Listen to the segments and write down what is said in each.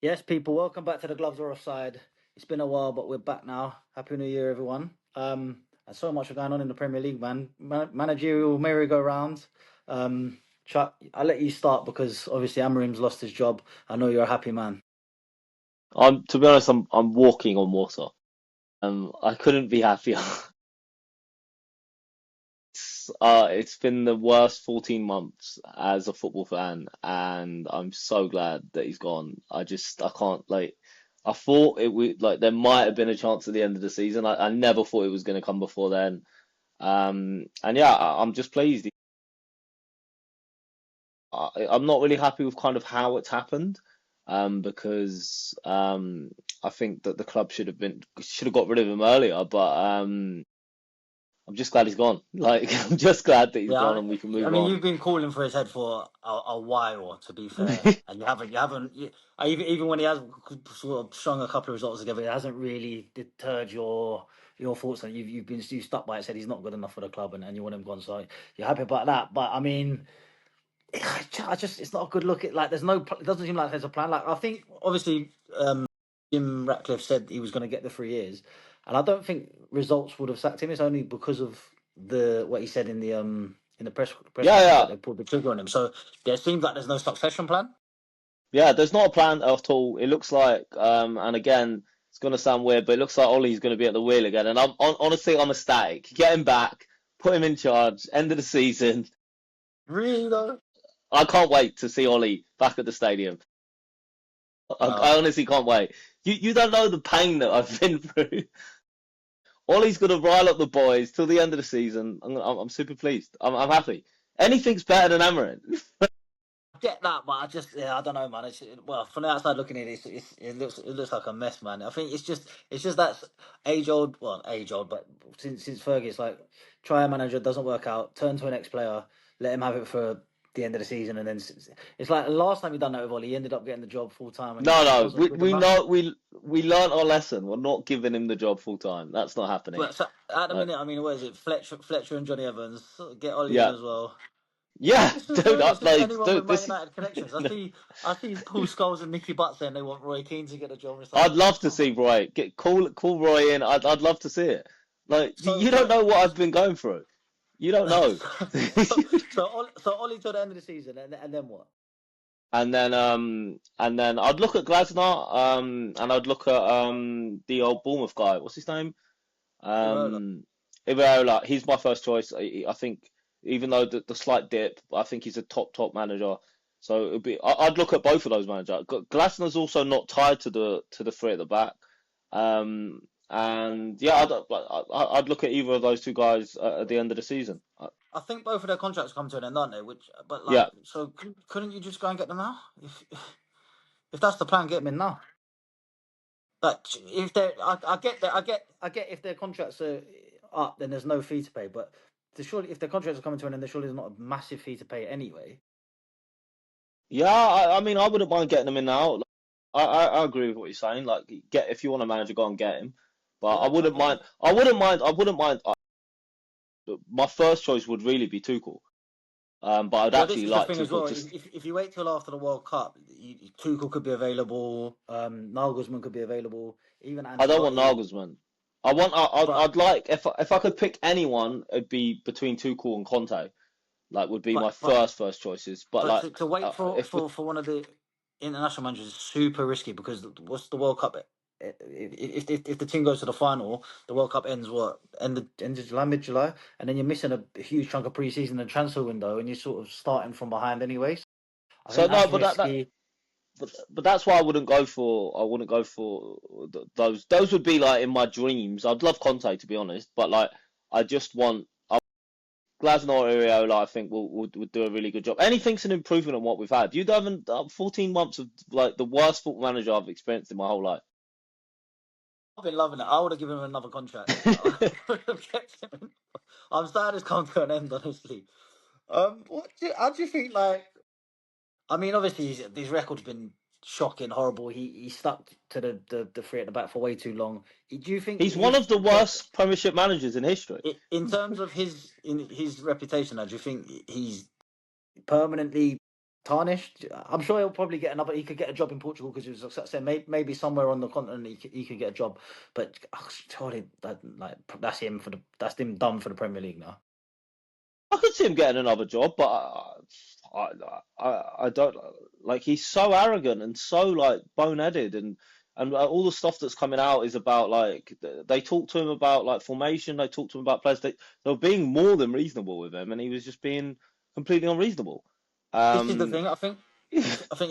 Yes, people, welcome back to the Gloves Are Offside. It's been a while, but we're back now. Happy New Year, everyone. And so much going on in the Premier League, man. Managerial merry-go-round. Chuck, I'll let you start because obviously Amarim's lost his job. I know you're a happy man. To be honest, I'm walking on water. I couldn't be happier. It's been the worst 14 months as a football fan, and I'm so glad that he's gone. I can't I thought it would there might have been a chance at the end of the season. I never thought it was going to come before then. And yeah, I'm just pleased. I'm not really happy with kind of how it's happened, because I think that the club should have got rid of him earlier, but I'm just glad he's gone. Like I'm just glad that he's Yeah, gone and we can I move mean, on. you've been calling for his head for a while, to be fair, and even when he has sort of strung a couple of results together, it hasn't really deterred your thoughts. And you stuck by it, said he's not good enough for the club, and you want him gone. So you're happy about that. But I mean, it's not a good look. There's no, it doesn't seem like there's a plan. Like I think obviously, Jim Ratcliffe said he was going to get the 3 years, and I don't think results would have sacked him. It's only because of the what he said in the press Yeah, conference yeah, that they pulled the trigger on him. So there seems like there's no succession plan. yeah. There's not a plan at all. It looks like, and again, it's gonna sound weird, but it looks like Ollie's gonna be at the wheel again. And honestly, I'm ecstatic. Get him back, put him in charge. End of the season. Really though? I can't wait to see Ollie back at the stadium. I No. honestly can't wait. You don't know the pain that I've been through. Ollie's gonna rile up the boys till the end of the season. I'm super pleased. I'm happy. Anything's better than Amarin. Get that, but I don't know, man. Well, from the outside looking in, it looks like a mess, man. I think it's just that age old, but since Fergie, it's like try a manager, doesn't work out, turn to an ex player, let him have it for the end of the season, and then it's like the last time he done that with Ollie, he ended up getting the job full time, and No, it no, wasn't good we enough. know we learned our lesson. We're not giving him the job full time. That's not happening. But so, at the Like, minute, I mean, what is it? Fletcher and Johnny Evans get Ollie in yeah, as well. yeah, It's just dude, who? It's just anyone with dude, Man this. United connections. I see Paul Scholes and Nicky Butt saying they want Roy Keane to get the job. It's like, I'd love to come see on. Roy. Call Roy in. I'd love to see it. Like So you don't so know what I've been going through. You don't know. so Ollie till the end of the season, and then what? And then I'd look at Glasner, and I'd look at the old Bournemouth guy. What's his name? Irola. Um, Iraola. He's my first choice. I think even though the slight dip, I think he's a top manager. So I'd look at both of those managers. Glasner's also not tied to the three at the back. And yeah, I'd look at either of those two guys at the end of the season. I think both of their contracts come to an end, aren't they? But like, Yeah, so couldn't you just go and get them now? If that's the plan, get them in now. Like, if they, I get if their contracts are up, then there's no fee to pay. But surely, if their contracts are coming to an end, there surely is not a massive fee to pay anyway. yeah. I mean, I wouldn't mind getting them in now. I agree with what you're saying. Like, get if you want a manager, go and get him. But I Yeah, try wouldn't and get mind. them. I wouldn't mind. I wouldn't mind. My first choice would really be Tuchel. But I'd Well, this actually is the like thing as Tuchel well. to. If you wait till after the World Cup, Tuchel could be available. Nagelsmann could be available. Even I don't want Ancelotti. Nagelsmann. I want. But I'd like if I could pick anyone, it'd be between Tuchel and Conte. Like would be my but but first choices. But but like, to wait if we for one of the international managers is super risky because what's the World Cup? If the team goes to the final, the World Cup ends what end of July, mid July, and then you're missing a huge chunk of preseason and transfer window, and you're sort of starting from behind anyway. I so think no, that's but that risky. but that's why I wouldn't go for. I wouldn't go for those. Those would be like in my dreams. I'd love Conte to be honest, but like I just want. Glasner or Iraola, I think would do a really good job. Anything's an improvement on what we've had. You haven't 14 months of like the worst football manager I've experienced in my whole life. I've been loving it. I would have given him another contract. I would have kept him. I'm sad it's come to an end, honestly. How do you think? Like, I mean, obviously his record's been shocking, horrible. He stuck to the three at the back for way too long. Do you think He's one his of the worst Premiership managers in history. in terms of his reputation? Now, do you think he's permanently? tarnished. I'm sure he'll probably get another. He could get a job in Portugal because he was a success there. Maybe somewhere on the continent he could get a job. But surely that's him that's him done for the Premier League now. I could see him getting another job, but I don't like. He's so arrogant and so like boneheaded, and all the stuff that's coming out is about like they talk to him about like formation. They talk to him about players. They were being more than reasonable with him, and he was just being completely unreasonable. This is the Um, thing. I think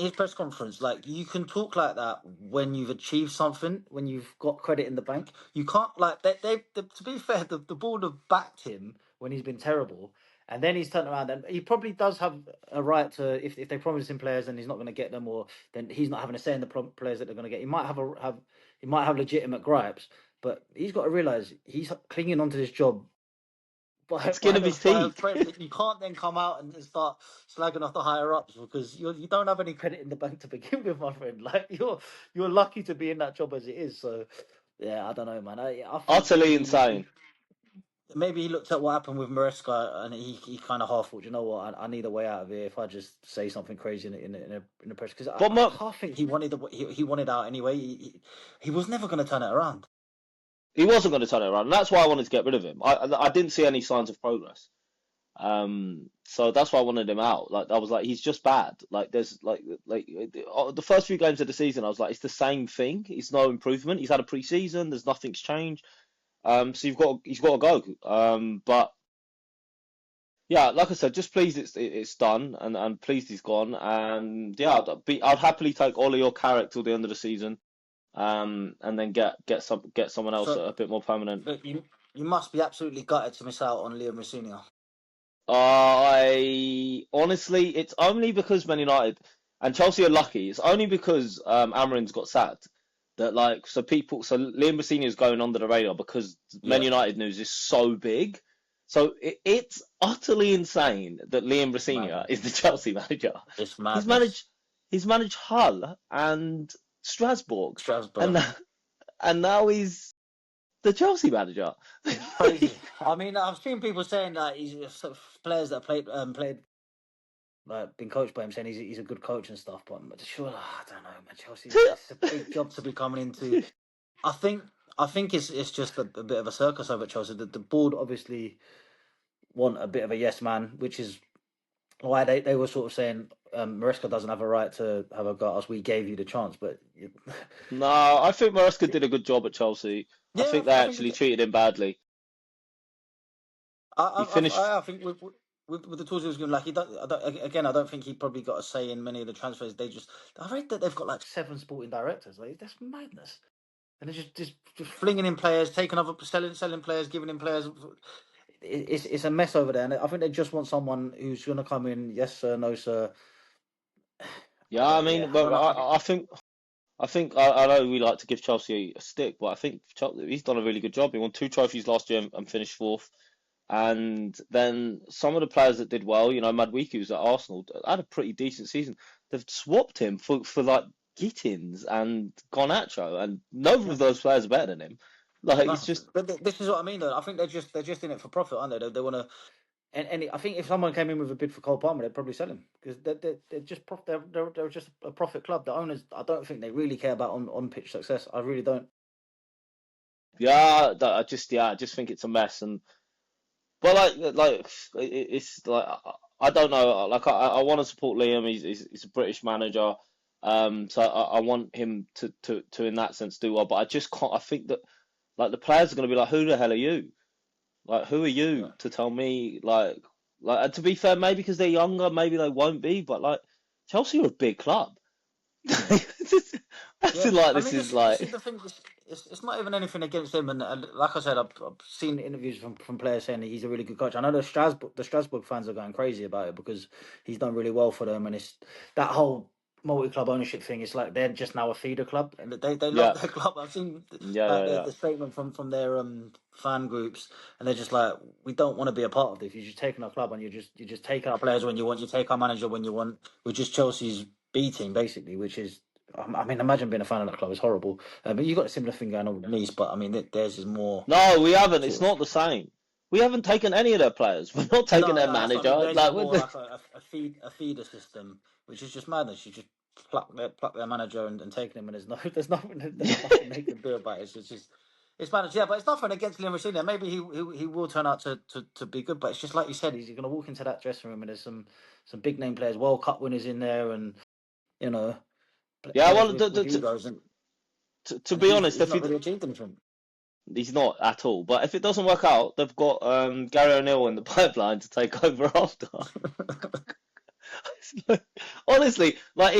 his press conference, like you can talk like that when you've achieved something, when you've got credit in the bank. You can't like to be fair, the board have backed him when he's been terrible, and then he's turned around and he probably does have a right to if they promise him players and he's not going to get them, or then he's not having a say in the players that they're going to get. He might have legitimate gripes, but he's got to realize he's clinging onto this job the by skin by of the his by a teeth. friend. You can't then come out and start slagging off the higher ups because you don't have any credit in the bank to begin with, my friend. Like you're lucky to be in that job as it is. So yeah, I don't know, man. I think Utterly insane. maybe he looked at what happened with Maresca and he kind of half thought, you know what, I need a way out of here if I just say something crazy in a press because But I half think he wanted out anyway. He was never going to turn it around. he wasn't going to turn it around, and that's why I wanted to get rid of him. I didn't see any signs of progress. So that's why I wanted him out. Like I was like, he's just bad. Like there's like the first few games of the season, I was like, it's the same thing. It's no improvement. He's had a pre-season. There's nothing's changed. So he's got to go. But yeah, like I said, just pleased it's done, and pleased he's gone. And yeah, I'd happily take Ollie or Carrick till the end of the season. And then get someone else So a bit more permanent. but you must be absolutely gutted to miss out on Liam Rosenior. I honestly, it's only because Man United and Chelsea are lucky. It's only because Amarin's got sacked that so Liam Bassini is going under the radar because Man Yeah, United news is so big. So it's utterly insane that Liam it's Bassini madness. is the Chelsea manager. It's He's madness. managed he's managed Hull and Strasbourg, and Strasbourg. now- and now he's the Chelsea manager. It's crazy. I mean, I've seen people saying that he's sort of players that played like been coached by him saying he's a good coach and stuff. But sure, I don't know, man. Chelsea, it's a big job to be coming into. I think I think it's just a bit of a circus over at Chelsea. The board obviously want a bit of a yes man, which is why they were sort of saying Maresca doesn't have a right to have a go at us. We gave you the chance, but No, I think Maresca did a good job at Chelsea. I yeah, think they I think actually treated him badly. He finished. I think with the tools he was given, like I don't think he probably got a say in many of the transfers. I read that they've got like 7 sporting directors. Like that's madness, and they're just flinging in players, taking over, selling players, giving in players. It's a mess over there, and I think they just want someone who's going to come in. Yes sir, no sir. Yeah, I Yeah, mean, I but don't know. I know we like to give Chelsea a stick, but I think he's done a really good job. He won 2 trophies last year and finished fourth. And then some of the players that did well, Madueke, who's at Arsenal, had a pretty decent season. They've swapped him for like Gittins and Garnacho, and neither of those players are better than him. Like No, it's just, but this is what I mean. Though I think they're just in it for profit, aren't they? They want to. And I think if someone came in with a bid for Cole Palmer, they'd probably sell him because they're just they're just a profit club. The owners, I don't think they really care about on pitch success. I really don't. yeah, I just think it's a mess. And but it's like I don't know. Like I want to support Liam. He's a British manager. So I want him to in that sense do well. But I just can't. I think that like the players are going to be like, who the hell are you? Like, who are you Yeah. to tell me and to be fair, maybe because they're younger, maybe they won't be. But like Chelsea are a big club. I Yeah, feel like I this mean, is this is like the thing. It's not even anything against him, and like I said, I've seen interviews from players saying that he's a really good coach. I know the Strasbourg fans are going crazy about it because he's done really well for them, and it's that whole multi-club ownership thing. It's like they're just now a feeder club, and they love yeah, their club. I've seen yeah, like yeah, yeah. the statement from their fan groups, and they're just like, we don't want to be a part of this. You're just taking our club, and you just take our players when you want. You take our manager when you want. We're just Chelsea's B team basically, which is. I mean, imagine being a fan of that club. It's horrible. But you've got a similar thing going on with Nice, but I mean, theirs is more No, we haven't. It's sort of. not the same. We haven't taken any of their players. We're not taking No, their no, that's what I mean. manager. Theirs is more like a feeder system, which is just madness. You just pluck their manager and taking him, and there's nothing they can do about it. It's just it's madness. Yeah, but it's nothing against Liam Rosenior. Maybe he will turn out to be good, but it's just like you said, he's going to walk into that dressing room and there's some big name players, World Cup winners in there, and you know Yeah, players well, with egos, to and be honest, he's if not really achieved anything. he's not at all. But if it doesn't work out, they've got Gary O'Neill in the pipeline to take over after. Honestly, like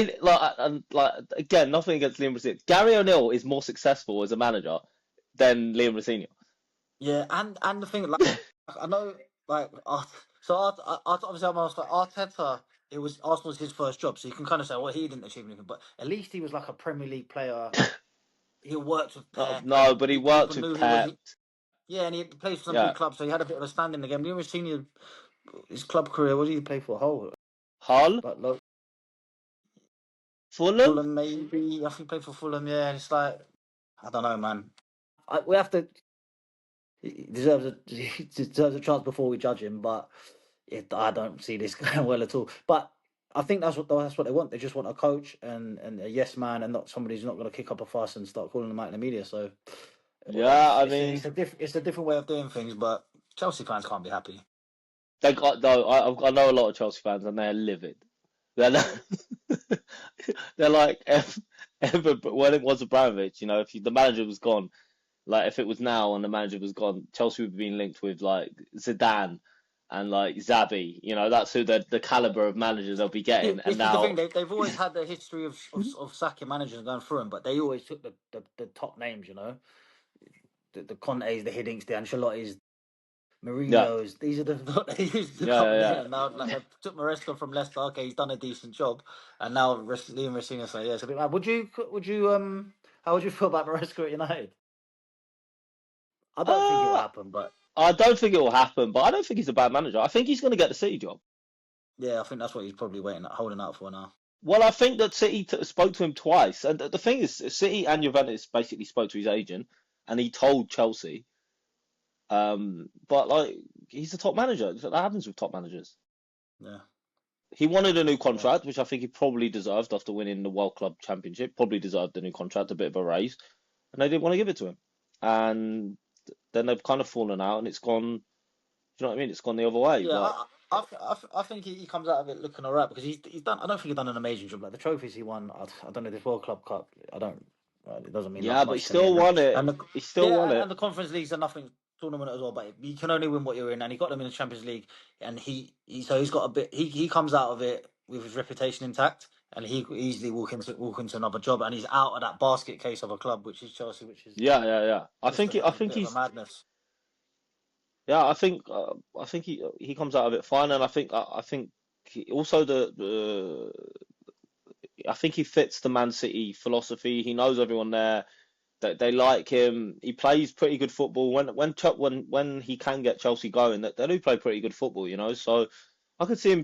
again, nothing against Liam Rosenior. Gary O'Neill is more successful as a manager than Liam Rosenior. Yeah, and the thing, like I know, like obviously I'm like Arteta. It was Arsenal's his first job, so you can kind of say, well, he didn't achieve anything, but at least he was like a Premier League player. He worked with No, Pep, no, and but he worked people with knew he was. Pep. Yeah, and he played for some Yeah, big clubs, so he had a bit of a stand in the game. Liam Senior, his club career, what did he play for? Hull, Hull, like Fulham. Fulham, maybe. I think he played for Fulham. Yeah, and it's like I don't know, man. We have to. He deserves he deserves a chance before we judge him, but I don't see this going well at all. But I think that's what they want. They just want a coach and a yes man, and not somebody who's not going to kick up a fuss and start calling them out in the media. So Yeah, I mean, it's a different way of doing things. But Chelsea fans can't be happy. they got though. I know a lot of Chelsea fans, and they're livid. They're they're like ever when it was Abramovich. You know, if the manager was gone, like if it was now and the manager was gone, Chelsea would be being linked with like Zidane and like Zabi. You know, that's who the caliber of managers they'll be getting. And This is the thing. now, They've always had the history of sacking managers and going through them, but they always took the top names. You know, the Contes, the Hiddinks, the Ancelottis, yeah, Mourinho's. These are the they used to yeah, come yeah, in here, yeah. and now like they took Maresca from Leicester. Okay, he's done a decent job, and now Liam Rosenior. So yeah, it's a bit mad. Would you how would you feel about Maresca at United? I don't think it will Uh, happen, but I don't think it will happen, but I don't think he's a bad manager. I think he's going to get the City job. yeah, I think that's what he's probably holding out for now. Well, I think that City spoke to him twice, and the thing is, City and Juventus basically spoke to his agent, and he told Chelsea. But like, he's a top manager. That happens with top managers. Yeah, He wanted a new yeah, contract, which I think he probably deserved after winning the World Club Championship. Probably deserved a new contract, a bit of a raise, and they didn't want to give it to him. And then they've kind of fallen out, and it's gone. Do you know what I mean? It's gone the other way. yeah. But I think he comes out of it looking alright because he's done. I don't think he's done an amazing job. Like the trophies he won, I don't know this World Club Cup. I don't. It doesn't mean yeah, but he much to me. still won it. And He still won and it. the Conference League's a nothing tournament as well. But you can only win what you're in, and he got them in the Champions League, and so he's got a bit. He comes out of it with his reputation intact, and he could easily walk into another job, and he's out of that basket case of a club, which is Chelsea, which is Yeah, yeah, yeah. just I a think bit of a he's madness. yeah. I think he comes out of it fine, and I think also I think he fits the Man City philosophy. He knows everyone there. They like him. He plays pretty good football. When he can get Chelsea going, they do play pretty good football, you know. So I could see him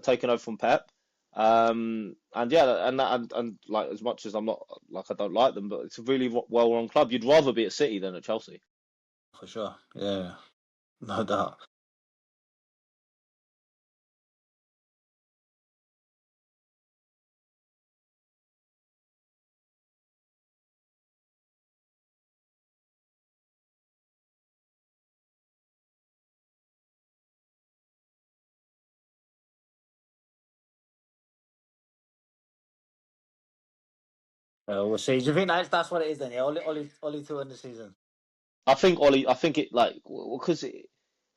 taking over from Pep. And yeah, and like as much as I'm not like I don't like them, but it's a really well-run club. You'd rather be at City than at Chelsea. For sure. Yeah, no doubt. We'll see. Do you think that's what it is then? Yeah, Ollie two in the season. I think Ollie. I think it like because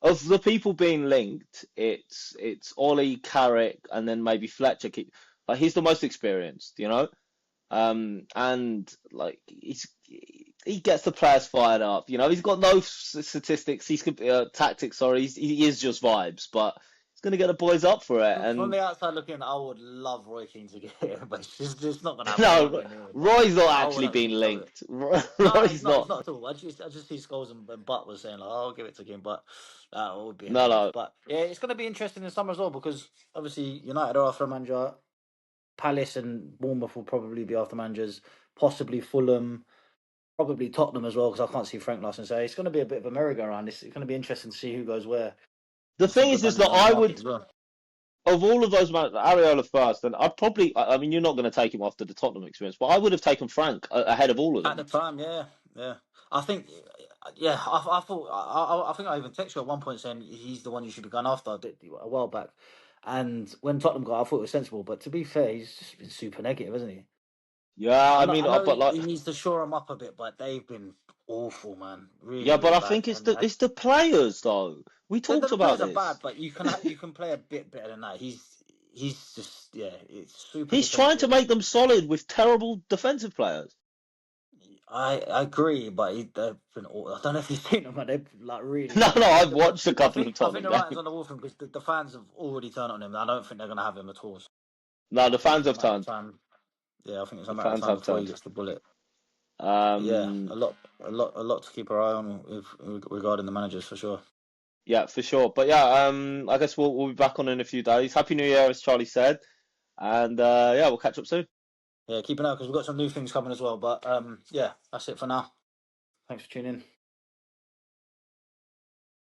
of the people being linked, it's Ollie, Carrick, and then maybe Fletcher. Like he's the most experienced, you know. And like he gets the players fired up. You know, he's got no statistics. He's tactics. Sorry, he is just vibes, but he's gonna get the boys up for it. From And the outside looking, I would love Roy Keane to get here, but it's not gonna happen. I'm not no, getting here, but Roy's not I would actually being absolutely love it. linked. No, Roy's it's not. not at all. I just see Scholes and Butt was saying like, oh, I'll give it to him, but that would be No, hilarious. no. But yeah, it's gonna be interesting in summer as well because obviously United are after a manager. Palace and Bournemouth will probably be after managers, possibly Fulham, probably Tottenham as well because I can't see Frank Larsson. So it's going to be a bit of a merry-go-round. It's going to be interesting to see who goes where The and some thing good is that managers on the market as well. of all of those, Areola first, and I'd probably. I mean, you're not going to take him after the Tottenham experience, but I would have taken Frank ahead of all of At the them. time, yeah, yeah. I think, yeah, I thought, I think I even texted you at one point saying he's the one you should be going after a while back. And when Tottenham got, I thought it was sensible. But to be fair, he's just been super negative, hasn't he? Yeah, I mean, I know but like, he needs to shore him up a bit, but they've been awful, man. yeah, Really, but really I bad. think it's the players though. We talked The about players are bad, this. but you can play a bit better than that. He's just yeah, it's super He's trying to defensive. make them solid with terrible defensive players. I agree, but they've been. I don't know if you've seen them, but they've like really No, like. no, I've watched a couple of I think Tottenham the writing's games. on the wall for him because the fans have already turned on him. I don't think they're going to have him at all. No, I the think fans it's a have matter of turned. time. Yeah, I think it's a The matter of fans time have before he turned. gets the bullet. Yeah, Um, a lot to keep our eye on regarding the managers for sure. yeah, for sure. But yeah, I guess we'll be back on in a few days. Happy New Year, as Charlie said, and yeah, we'll catch up soon. Yeah, keep an eye because we've got some new things coming as well. But yeah, that's it for now. Thanks for tuning in.